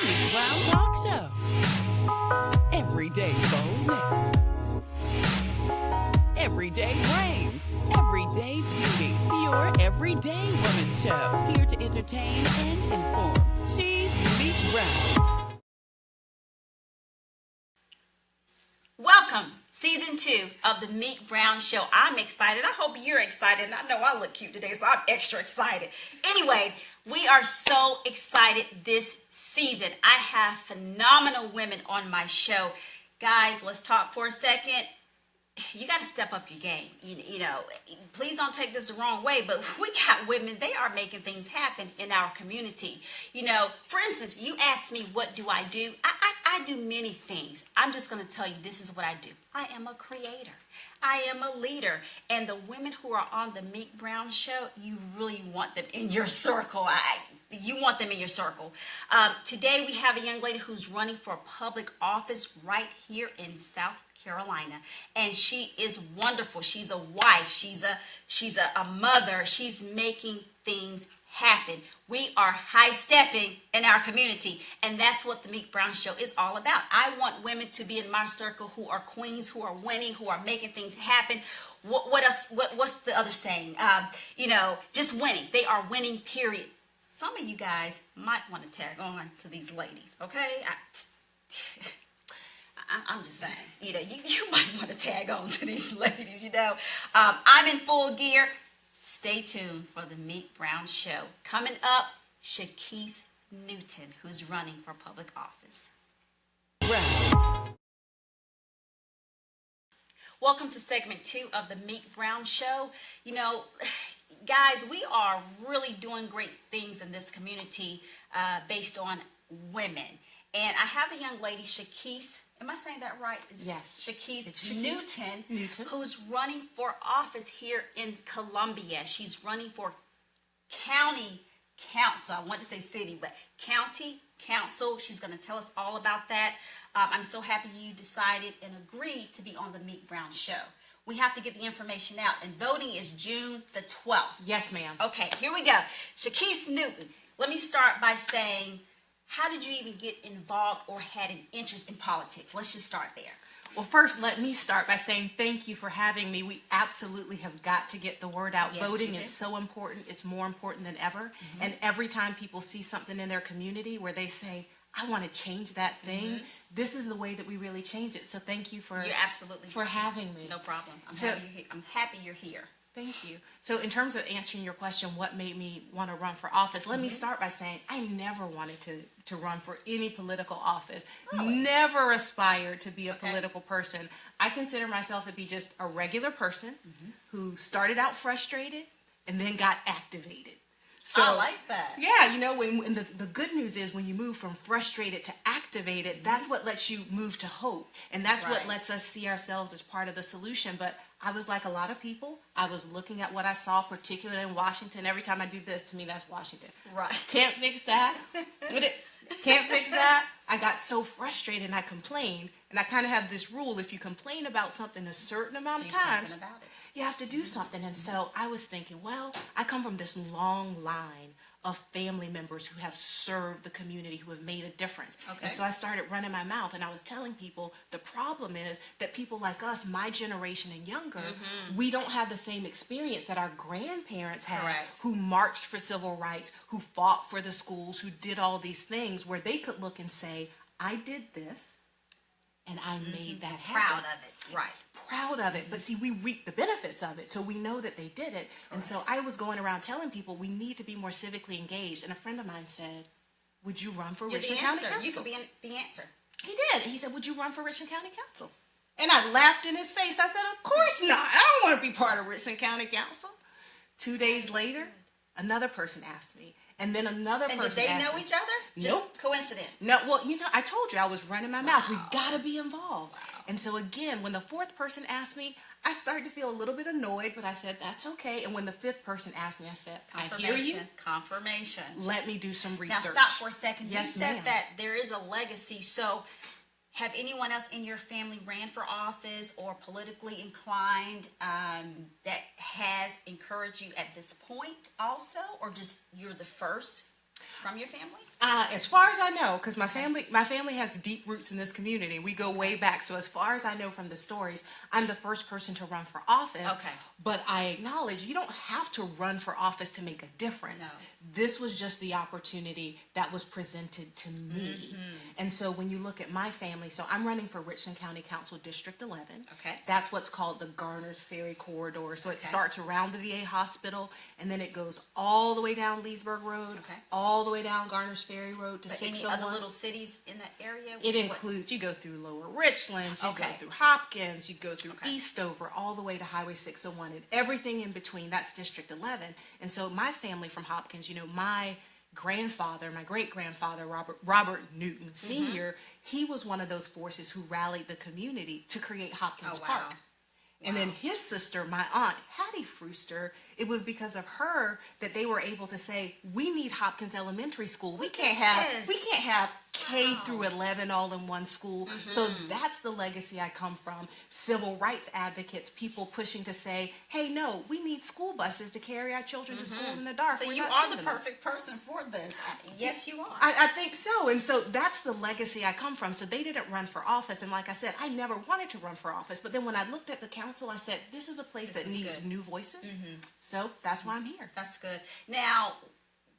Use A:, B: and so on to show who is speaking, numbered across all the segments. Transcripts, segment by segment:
A: The Meek Brown Talk Show. Everyday boldness. Everyday brains. Everyday beauty. Your everyday woman show. Here to entertain and inform. She's Meek Brown.
B: Welcome, season 2 of the Meek Brown Show. I'm excited. I hope you're excited. I know I look cute today, so I'm extra excited. Anyway, we are so excited this season. I have phenomenal women on my show. Guys, let's talk for a second. You got to step up your game. You know, please don't take this the wrong way, but we got women, they are making things happen in our community. You know, for instance, you asked me, what do? I do many things. I'm just going to tell you, this is what I do. I am a creator. I am a leader. And the women who are on the Meek Brown Show, you really want them in your circle. You want them in your circle. Today we have a young lady who's running for public office right here in South Carolina, and she is wonderful. She's a wife. She's a mother. She's making things happen. We are high stepping in our community, and that's what the Meek Brown Show is all about. I want women to be in my circle who are queens, who are winning, who are making things happen. What else? What's the other saying? Just winning. They are winning. Period. Some of you guys might want to tag on to these ladies, okay? I'm just saying, you might want to tag on to these ladies, I'm in full gear. Stay tuned for the Meek Brown Show. Coming up, Chakisse Newton, who's running for public office.
A: Brown.
B: Welcome to segment 2 of the Meek Brown Show. Guys, we are really doing great things in this community based on women. And I have a young lady, Chakisse. Am I saying that right?
C: Yes.
B: Chakisse Newton, who's running for office here in Columbia. She's running for county council. I want to say city, but county council. She's going to tell us all about that. I'm so happy you decided and agreed to be on the Meek Brown Show. We have to get the information out, and voting is June the 12th.
C: Yes, ma'am.
B: Okay, here we go. Chakisse Newton, let me start by saying, how did you even get involved or had an interest in politics? Let's just start there.
C: Well, first, let me start by saying thank you for having me. We absolutely have got to get the word out.
B: Yes,
C: Voting is so important. It's more important than ever. Mm-hmm. And every time people see something in their community where they say, I want to change that thing, this is the way that we really change it. So thank you for having me.
B: No problem. I'm happy you're here.
C: Thank you. So in terms of answering your question, what made me want to run for office, let me start by saying I never wanted to run for any political office.
B: Really?
C: Never aspired to be a political person. I consider myself to be just a regular person who started out frustrated and then got activated. So,
B: I like that.
C: Yeah, when the good news is when you move from frustrated to activated, that's what lets you move to hope. And that's what lets us see ourselves as part of the solution. But I was like a lot of people. I was looking at what I saw, particularly in Washington. Every time I do this, to me, that's Washington.
B: Right.
C: Can't fix that. Can't fix that. I got so frustrated and I complained. And I kind of have this rule, if you complain about something a certain amount of times, you have to do something. And so I was thinking, well, I come from this long line of family members who have served the community, who have made a difference. Okay. And so I started running my mouth and I was telling people the problem is that people like us, my generation and younger, we don't have the same experience that our grandparents had, who marched for civil rights, who fought for the schools, who did all these things where they could look and say, I did this. And I made that happen.
B: Proud of it, right.
C: Proud of it. But see, we reap the benefits of it, so we know that they did it. And so I was going around telling people we need to be more civically engaged. And a friend of mine said, would you run for Richland County Council?
B: You could be the answer.
C: He did. And he said, would you run for Richland County Council? And I laughed in his face. I said, of course not. I don't want to be part of Richland County Council. 2 days later, another person asked me. And then another person asked me.
B: And did they know each other?
C: Nope.
B: Just coincidence?
C: No, well, I told you I was running my mouth. We got to be involved. Wow. And so again, when the fourth person asked me, I started to feel a little bit annoyed, but I said, that's okay. And when the fifth person asked me, I said, I hear you.
B: Confirmation.
C: Let me do some research.
B: Now stop for a second.
C: Yes,
B: you said that there is a legacy. So have anyone else in your family ran for office or politically inclined that has encouraged you at this point also? Or just you're the first from your family?
C: As far as I know, because my family has deep roots in this community. We go way back. So as far as I know from the stories, I'm the first person to run for office.
B: Okay.
C: But I acknowledge you don't have to run for office to make a difference.
B: No.
C: This was just the opportunity that was presented to me. And so when you look at my family, so I'm running for Richland County Council District 11.
B: Okay.
C: That's what's called the Garner's Ferry Corridor. So it starts around the VA hospital, and then it goes all the way down Leesburg Road, all the way down Garner's Ferry Road to 601.
B: Any other little cities in that area?
C: It includes, you go through Lower Richland, you go through Hopkins, you go through Eastover, all the way to Highway 601, and everything in between. That's District 11. And so my family from Hopkins, my grandfather, my great-grandfather, Robert Newton Sr., he was one of those forces who rallied the community to create Hopkins Park. And then his sister, my aunt, Hattie Frewster, it was because of her that they were able to say, we need Hopkins Elementary School. We can't have K through 11 all in one school. So that's the legacy I come from. Civil rights advocates, people pushing to say, hey, no, we need school buses to carry our children to school in the dark.
B: So you are the perfect person for this. Yes, you are.
C: I think so. And so that's the legacy I come from. So they didn't run for office. And like I said, I never wanted to run for office. But then when I looked at the council, I said, this is a place that needs new voices. So that's why I'm here.
B: That's good. Now,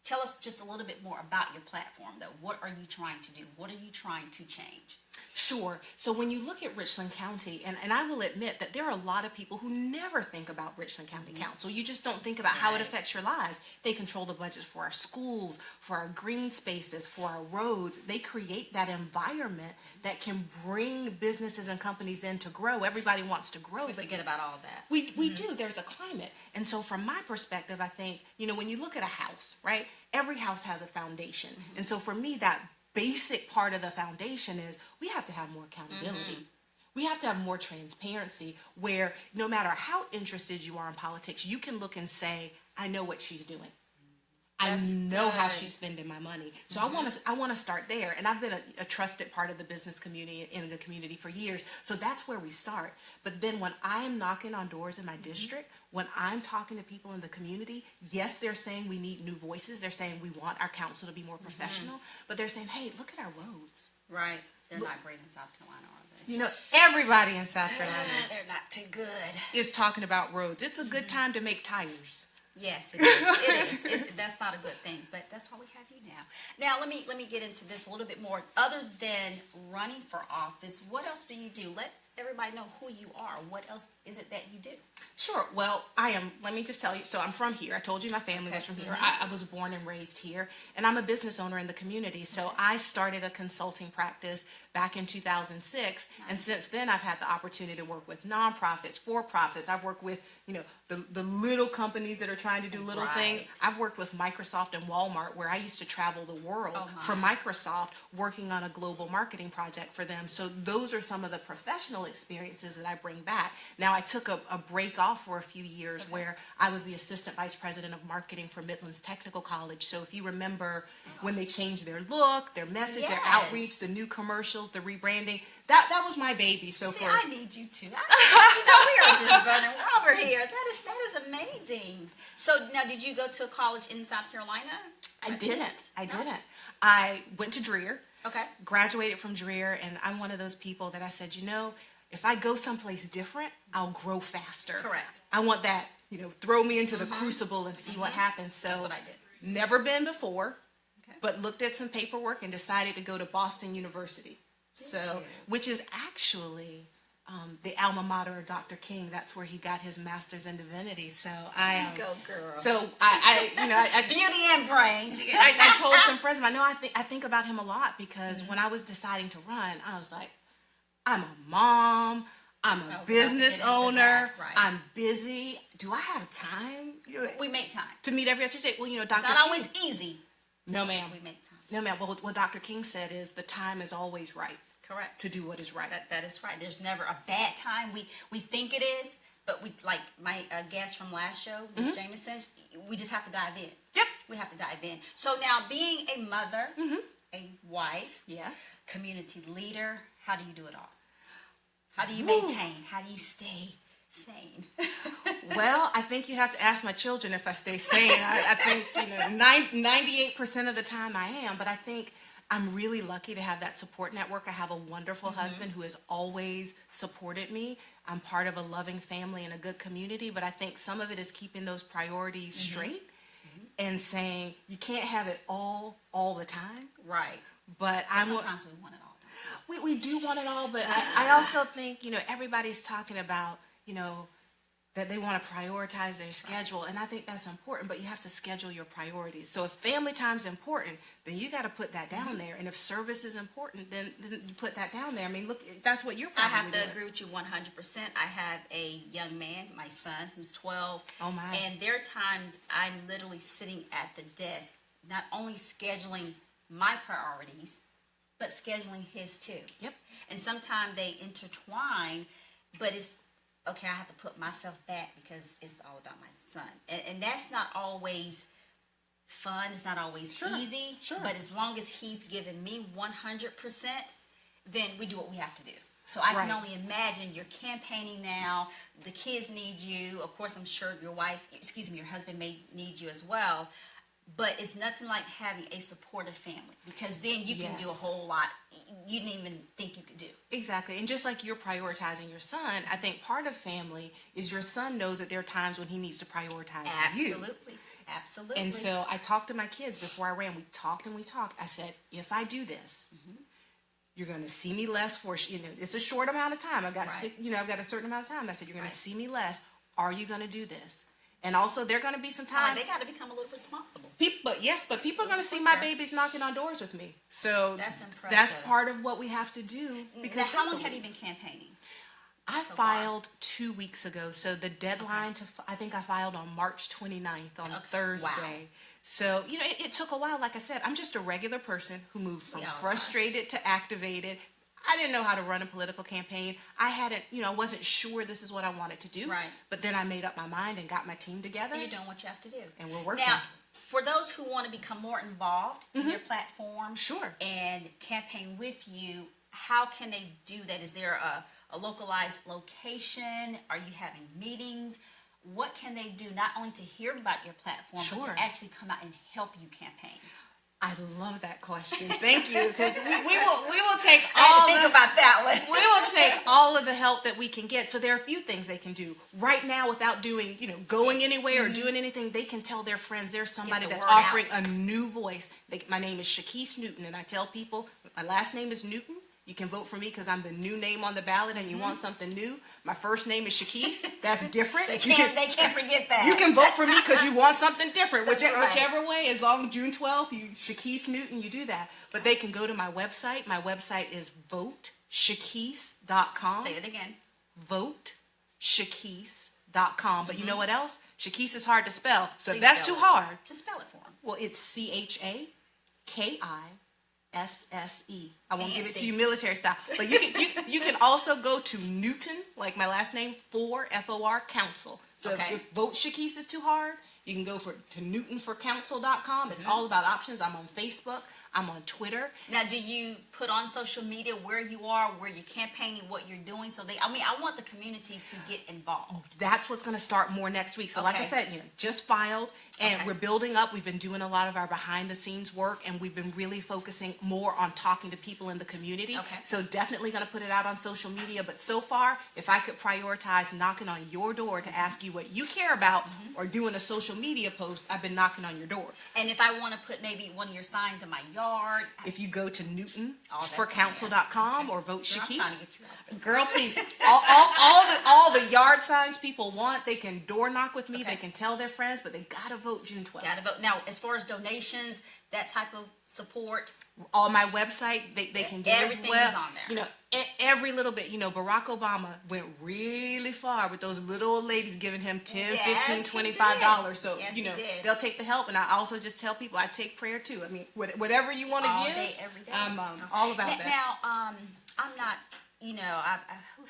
B: tell us just a little bit more about your platform, though. What are you trying to do? What are you trying to change?
C: Sure. So when you look at Richland County, and I will admit that there are a lot of people who never think about Richland County Council. You just don't think about how it affects your lives. They control the budgets for our schools, for our green spaces, for our roads. They create that environment that can bring businesses and companies in to grow. Everybody wants to grow.
B: We forget about all that.
C: We do. There's a climate. And so from my perspective, I think, when you look at a house, right, every house has a foundation. And so for me, that basic part of the foundation is we have to have more accountability. We have to have more transparency where no matter how interested you are in politics, you can look and say, I know what she's doing. I know how she's spending my money. So I want to start there. And I've been a trusted part of the business community in the community for years. So that's where we start. But then when I'm knocking on doors in my district, when I'm talking to people in the community, yes, they're saying we need new voices. They're saying we want our council to be more professional. But they're saying, hey, look at our roads.
B: Right. They're not great in South Carolina, are they?
C: Everybody in South Carolina
B: they're not too good.
C: is talking about roads. It's a good time to make tires.
B: Yes, it is. It is. That's not a good thing, but that's why we have you now. Now, let me get into this a little bit more. Other than running for office, what else do you do? Let everybody know who you are. What else is it that you do?
C: Sure. Well, let me just tell you, so I'm from here. I told you my family was from here. I was born and raised here, and I'm a business owner in the community. So I started a consulting practice back in 2006, and since then I've had the opportunity to work with nonprofits, for-profits. I've worked with, the little companies that are trying to do little things. I've worked with Microsoft and Walmart, where I used to travel the world for Microsoft, working on a global marketing project for them. So those are some of the professional experiences that I bring back. Now, I took a break off for a few years where I was the assistant vice president of marketing for Midlands Technical College. So if you remember when they changed their look, their message, their outreach, the new commercials, the rebranding, that was my baby. So
B: I need you to. We are just running over here. That is amazing. So now, did you go to a college in South Carolina?
C: I didn't. I went to Dreer.
B: Okay.
C: Graduated from Dreer, and I'm one of those people that I said, if I go someplace different, I'll grow faster.
B: Correct.
C: I want that, throw me into the crucible and see what happens. So
B: that's what I did.
C: Never been before, but looked at some paperwork and decided to go to Boston University. Which is actually the alma mater of Dr. King. That's where he got his master's in divinity. So
B: go girl.
C: So I
B: beauty and brains.
C: I told some friends, I think about him a lot because when I was deciding to run, I was like, I'm a mom. I'm a business owner. Right. I'm busy. Do I have time?
B: We make time
C: to meet every other day. Well, Dr.
B: It's not always easy.
C: No, ma'am.
B: We make time.
C: No, ma'am. Well, what Dr. King said is the time is always right.
B: Correct.
C: To do what is right.
B: That is right. There's never a bad time. We think it is, but we, like my guest from last show, Ms. Jameson, we just have to dive in.
C: Yep.
B: We have to dive in. So now, being a mother, a wife, community leader, how do you do it all? How do you maintain? How do you stay sane?
C: Well, I think you have to ask my children if I stay sane. I think 98% of the time I am, but I think I'm really lucky to have that support network. I have a wonderful husband who has always supported me. I'm part of a loving family and a good community, but I think some of it is keeping those priorities straight and saying you can't have it all the time.
B: Right.
C: But
B: sometimes we want it all.
C: We do want it all, but I also think, everybody's talking about, that they want to prioritize their schedule, and I think that's important, but you have to schedule your priorities. So if family time is important, then you got to put that down there, and if service is important, then you put that down there. I mean, look, that's what you're probably
B: I have to
C: doing.
B: agree with you 100%. I have a young man, my son, who's 12.
C: Oh, my.
B: And there are times I'm literally sitting at the desk, not only scheduling my priorities, but scheduling his too.
C: Yep.
B: And sometimes they intertwine, but it's, okay, I have to put myself back because it's all about my son. And that's not always fun. It's not always easy.
C: Sure.
B: But as long as he's giving me 100%, then we do what we have to do. So I can only imagine you're campaigning now. The kids need you. Of course, I'm sure your husband may need you as well. But it's nothing like having a supportive family, because then you can do a whole lot you didn't even think you could do.
C: Exactly. And just like you're prioritizing your son, I think part of family is your son knows that there are times when he needs to prioritize you.
B: Absolutely.
C: And so I talked to my kids before I ran. We talked. I said, if I do this, you're going to see me less for, it's a short amount of time. I've got a certain amount of time. I said, you're going to see me less. Are you going to do this? And also, there are going to be some times.
B: They got to become a little responsible.
C: People are going to see my babies knocking on doors with me. So
B: that's impressive.
C: That's part of what we have to do. Because
B: now, how long have you been campaigning?
C: I filed 2 weeks ago. So the deadline I think I filed on March 29th on Thursday. Wow. So, it took a while. Like I said, I'm just a regular person who moved from frustrated to activated. I didn't know how to run a political campaign. I wasn't sure this is what I wanted to do.
B: Right.
C: But then I made up my mind and got my team together.
B: And you're doing what you have to do.
C: And we're working.
B: Now, for those who want to become more involved in your platform and campaign with you, how can they do that? Is there a localized location? Are you having meetings? What can they do not only to hear about your platform, but to actually come out and help you campaign?
C: I love that question. Thank you, because we will take all of the help that we can get. So there are a few things they can do right now without doing, going anywhere or doing anything. They can tell their friends there's somebody that's offering a new voice. My name is Chakisse Newton, and I tell people my last name is Newton. You can vote for me because I'm the new name on the ballot, and you want something new. My first name is Chakisse. That's different.
B: They can't forget that.
C: You can vote for me because you want something different. Whichever way, as long as June 12th, Chakisse Newton, you do that. But they can go to my website. My website is votechakisse.com.
B: Say it again.
C: Votechakisse.com. But you know what else? Chakisse is hard to spell. So if that's too hard,
B: just spell it for them.
C: Well, it's CHAKISSE. I won't give it to you military style, but you can also go to Newton, like my last name, FOR Council. So if Vote Chakisse is too hard, you can go to NewtonForCouncil.com. It's all about options. I'm on Facebook. I'm on Twitter.
B: Now, do you put on social media where you are, where you're campaigning, what you're doing? So I want the community to get involved.
C: That's what's going to start more next week. So like I said, just filed, and we're building up. We've been doing a lot of our behind the scenes work, and we've been really focusing more on talking to people in the community. So definitely going to put it out on social media. But so far, if I could prioritize knocking on your door to ask you what you care about or doing a social media post, I've been knocking on your door.
B: And if I want to put maybe one of your signs in my yard,
C: if you go to NewtonForCouncil.com or Vote Chakisse, girl, please, all the yard signs people want, they can door knock with me. They can tell their friends, but they gotta vote June 12th.
B: Gotta vote. Now, as far as donations, that type of support,
C: on my website, they can get
B: everything
C: as well.
B: Is on there.
C: Every little bit. Barack Obama went really far with those little old ladies giving him $10, $15, $25. So they'll take the help. And I also just tell people I take prayer too. I mean, whatever you want to give,
B: all day, every day.
C: I'm all about that.
B: Now, I'm not. Who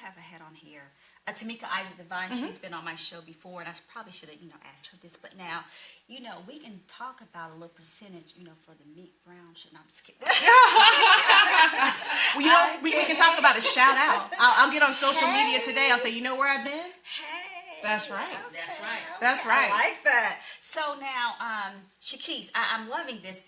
B: have I had on here? Tamika Isaac Divine, she's been on my show before, and I probably should have, asked her this. But now, we can talk about a little percentage, for the Meek Brown show. No, I'm just kidding.
C: Well, we can talk about a shout out. I'll get on social media today. I'll say, where I've been?
B: Hey.
C: That's right.
B: Okay,
C: That's right.
B: okay.
C: That's right.
B: I like that. So now, Chakisse, I'm loving this.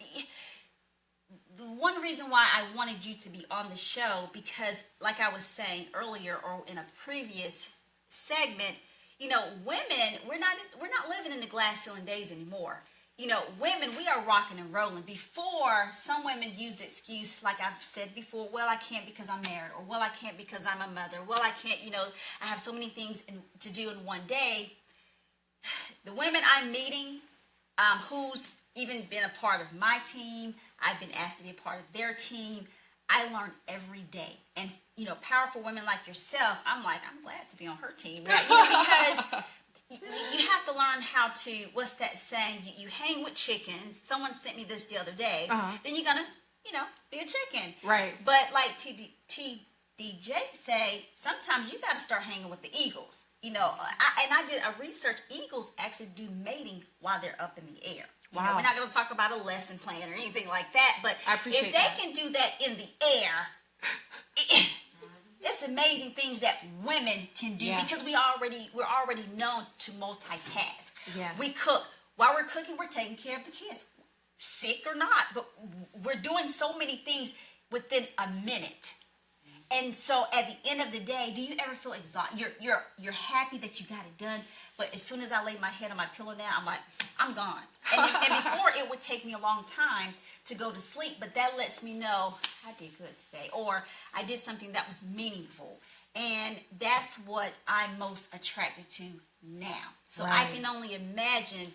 B: The one reason why I wanted you to be on the show, because like I was saying earlier or in a previous segment, women, we're not living in the glass ceiling days anymore. Women, we are rocking and rolling. Before, some women use the excuse, like I've said before, well, I can't because I'm married, or well, I can't because I'm a mother, well, I can't, I have so many things to do in one day. The women I'm meeting, who's even been a part of my team, I've been asked to be a part of their team, I learn every day. And, powerful women like yourself, I'm glad to be on her team. Because you have to learn how to, what's that saying? You hang with chickens. Someone sent me this the other day. Then you're going to, be a chicken.
C: Right.
B: But like TDJ say, sometimes you got to start hanging with the eagles. I did a research. Eagles actually do mating while they're up in the air.
C: Wow.
B: We're not going to talk about a lesson plan or anything like that. But if they can do that in the air, it's amazing things that women can do. Yes. Because we're already known to multitask.
C: Yes.
B: We cook. While we're cooking, we're taking care of the kids, sick or not. But we're doing so many things within a minute. And so at the end of the day, do you ever feel exhausted? You're happy that you got it done, but as soon as I lay my head on my pillow now, I'm like, I'm gone. And before, it would take me a long time to go to sleep, but that lets me know I did good today, or I did something that was meaningful. And that's what I'm most attracted to now. So right. I can only imagine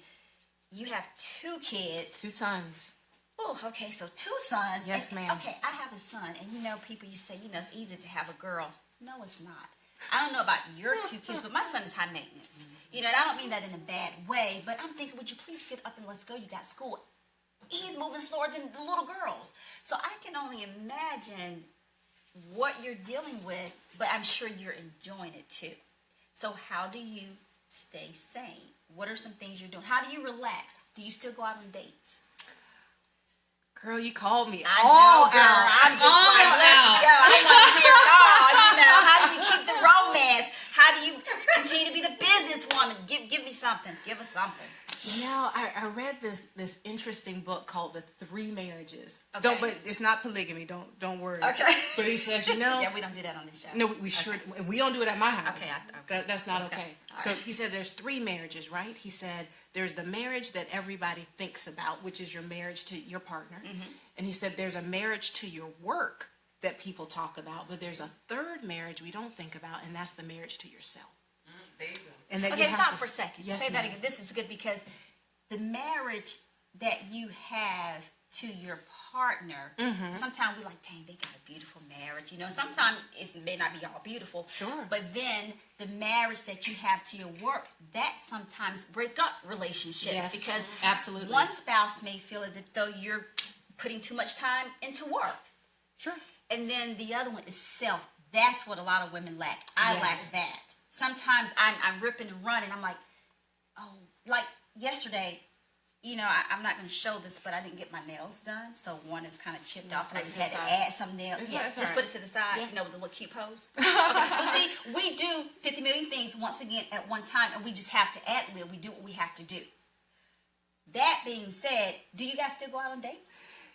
B: you have 2 kids.
C: 2 sons.
B: Oh, okay, so 2 sons.
C: Yes, ma'am.
B: Okay, I have a son, and people, you say, it's easy to have a girl. No, it's not. I don't know about your 2 kids, but my son is high maintenance. And I don't mean that in a bad way, but I'm thinking, would you please get up and let's go? You got school. He's moving slower than the little girls. So I can only imagine what you're dealing with, but I'm sure you're enjoying it too. So how do you stay sane? What are some things you're doing? How do you relax? Do you still go out on dates?
C: Girl, you called me
B: I know, girl. I'm just let's go. I want to hear it all. How do you keep the romance? How do you continue to be the businesswoman? Give me something. Give us something.
C: I read this interesting book called The 3 Marriages.
B: Okay.
C: But it's not polygamy. Don't worry.
B: Okay.
C: But he says,
B: yeah, we don't do that on this show.
C: No, we should. And we don't do it at my house.
B: Okay.
C: That's not okay. So
B: right.
C: he said there's 3 marriages, right? He said there's the marriage that everybody thinks about, which is your marriage to your partner. Mm-hmm. And he said there's a marriage to your work that people talk about, but there's a 3rd marriage we don't think about, and that's the marriage to yourself.
D: There you go.
C: And that
B: okay, stop for a second.
C: Yes,
B: say that again. This is good because the marriage that you have to your partner, sometimes we like, dang, they got a beautiful marriage. Sometimes it may not be all beautiful.
C: Sure.
B: But then the marriage that you have to your work, that sometimes break up relationships.
C: Yes,
B: because
C: absolutely.
B: One spouse may feel as if though you're putting too much time into work.
C: Sure.
B: And then the other one is self. That's what a lot of women lack. I lack that. Sometimes I'm ripping and running. I'm like, oh, like yesterday, I'm not going to show this, but I didn't get my nails done. So one is kind of chipped off, and I just had to add some nails. Just put it to the side, with the little cute pose. Okay. So see, we do 50 million things once again at one time, and we just have to ad-lib. We do what we have to do. That being said, do you guys still go out on dates?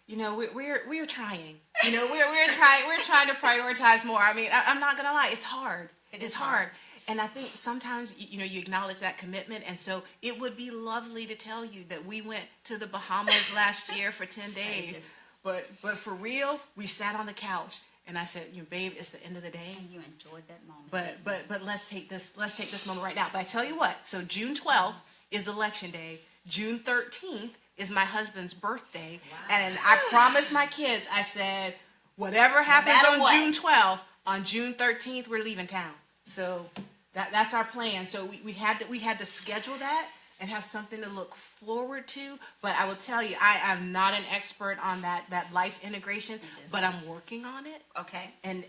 C: We're trying. We're trying to prioritize more. I mean, I'm not gonna lie, it's hard. It's hard. And I think sometimes you acknowledge that commitment, and so it would be lovely to tell you that we went to the Bahamas last year for 10 days. But for real, we sat on the couch, and I said, babe, it's the end of the day.
B: And you enjoyed that moment.
C: But let's take this moment right now. But I tell you what, so June 12th is election day. June 13th is my husband's birthday. Wow. And I promised my kids, I said, whatever happens June 12th, on June 13th, we're leaving town. So that's our plan. So we had to schedule that and have something to look forward to. But I will tell you, I am not an expert on that life integration, but I'm working on it.
B: Okay.
C: And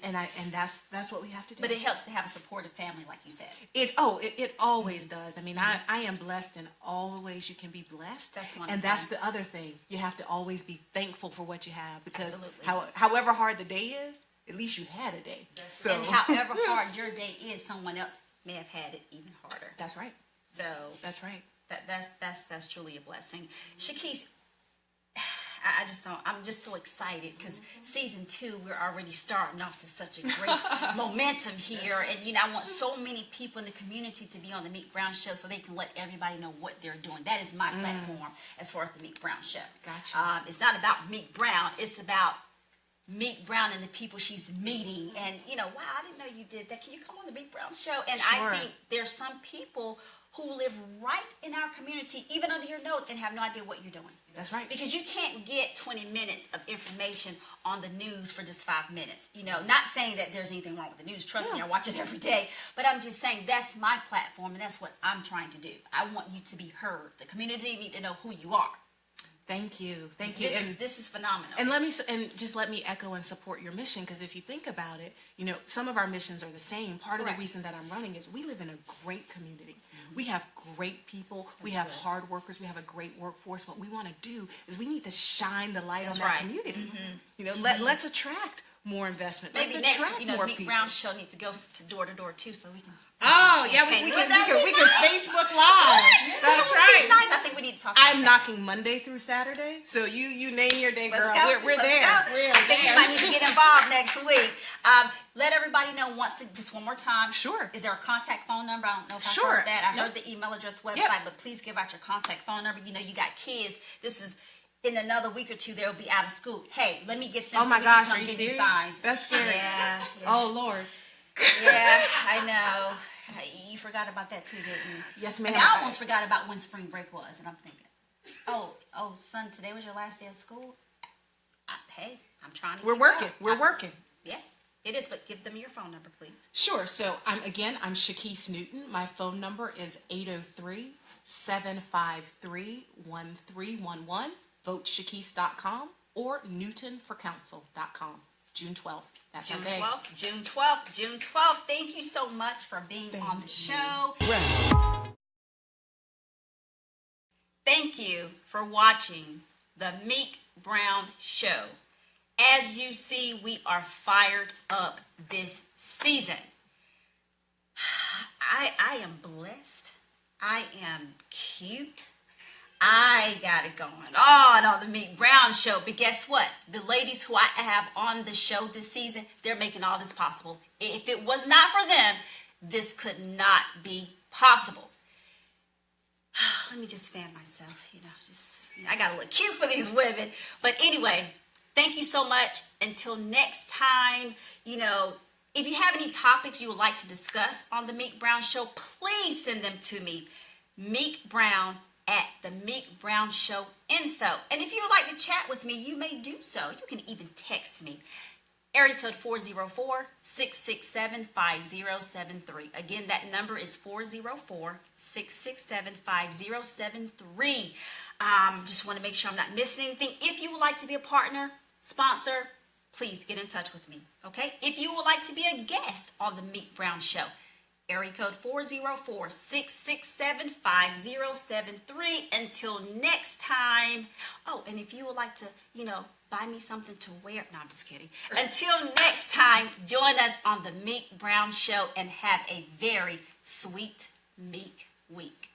C: that's what we have to do.
B: But it helps to have a supportive family, like you said.
C: It always does. I mean, I am blessed in all the ways you can be blessed.
B: That's wonderful.
C: And that's the other thing. You have to always be thankful for what you have, because
B: Absolutely.
C: However hard the day is, at least you had a day.
B: And however hard your day is, someone else may have had it even harder.
C: That's right.
B: So
C: That's right.
B: that's truly a blessing. Chakisse, I'm just so excited because season 2, we're already starting off to such a great momentum here. And, I want so many people in the community to be on the Meek Brown Show so they can let everybody know what they're doing. That is my platform as far as the Meek Brown Show.
C: Gotcha.
B: It's not about Meek Brown. It's about Meek Brown and the people she's meeting. And, wow, I didn't know you did that. Can you come on the Meek Brown Show? And
C: Sure.
B: I think there's some people who live right in our community, even under your nose, and have no idea what you're doing.
C: That's right.
B: Because you can't get 20 minutes of information on the news for just 5 minutes. Not saying that there's anything wrong with the news. Trust me, I watch it every day. But I'm just saying that's my platform, and that's what I'm trying to do. I want you to be heard. The community need to know who you are.
C: Thank you.
B: This is phenomenal.
C: And just let me echo and support your mission, because if you think about it, some of our missions are the same. Part of the reason that I'm running is we live in a great community. We have great people. We have hard workers. We have a great workforce. What we want to do is we need to shine the light on that community. Let's attract more investment.
B: Maybe
C: Let's
B: next,
C: attract more
B: Meek
C: people.
B: Brown Show needs to go to door to door too, so we can.
C: Oh yeah, we can Facebook Live. That's right.
B: Nice. I think we need to talk.
C: I'm knocking Monday through Saturday, so you name your day, girl.
B: Let's go.
C: We're there.
B: I think we might need to get involved next week. Let everybody know just one more time.
C: Sure.
B: Is there a contact phone number? I don't know if I
C: Sure.
B: heard that. I heard the email address, website, but please give out your contact phone number. You got kids. This is. In another week or two, they'll be out of school. Hey, let me get them.
C: Oh my gosh, are you
B: give
C: serious?
B: Signs.
C: That's scary.
B: Yeah.
C: Oh Lord.
B: Yeah, I know. You forgot about that too, didn't you?
C: Yes, ma'am.
B: I almost forgot about when spring break was, and I'm thinking, oh, son, today was your last day of school. Hey, I'm trying to.
C: We're working.
B: Yeah, it is. But give them your phone number, please.
C: Sure. So I'm Chakisse Newton. My phone number is 803-753-1311. VoteChakisse.com or NewtonForCouncil.com. June 12th. That's
B: June
C: our day.
B: 12th. June 12th. June 12th. Thank you so much for being on the show. Thank you for watching the Meek Brown Show. As you see, we are fired up this season. I am blessed. I am cute. I got it going on the Meek Brown Show. But guess what? The ladies who I have on the show this season, they're making all this possible. If it was not for them, this could not be possible. Let me just fan myself, I got to look cute for these women. But anyway, thank you so much. Until next time, if you have any topics you would like to discuss on the Meek Brown Show, please send them to me. Meek Brown at the Meek Brown Show info. And if you would like to chat with me, you may do so. You can even text me. Area code 404-667-5073. Again, that number is 404-667-5073. Just want to make sure I'm not missing anything. If you would like to be a partner, sponsor, please get in touch with me. Okay? If you would like to be a guest on the Meek Brown Show, area code 404-667-5073. Until next time. Oh, and if you would like to, buy me something to wear. No, I'm just kidding. Until next time, join us on the Meek Brown Show and have a very sweet Meek week.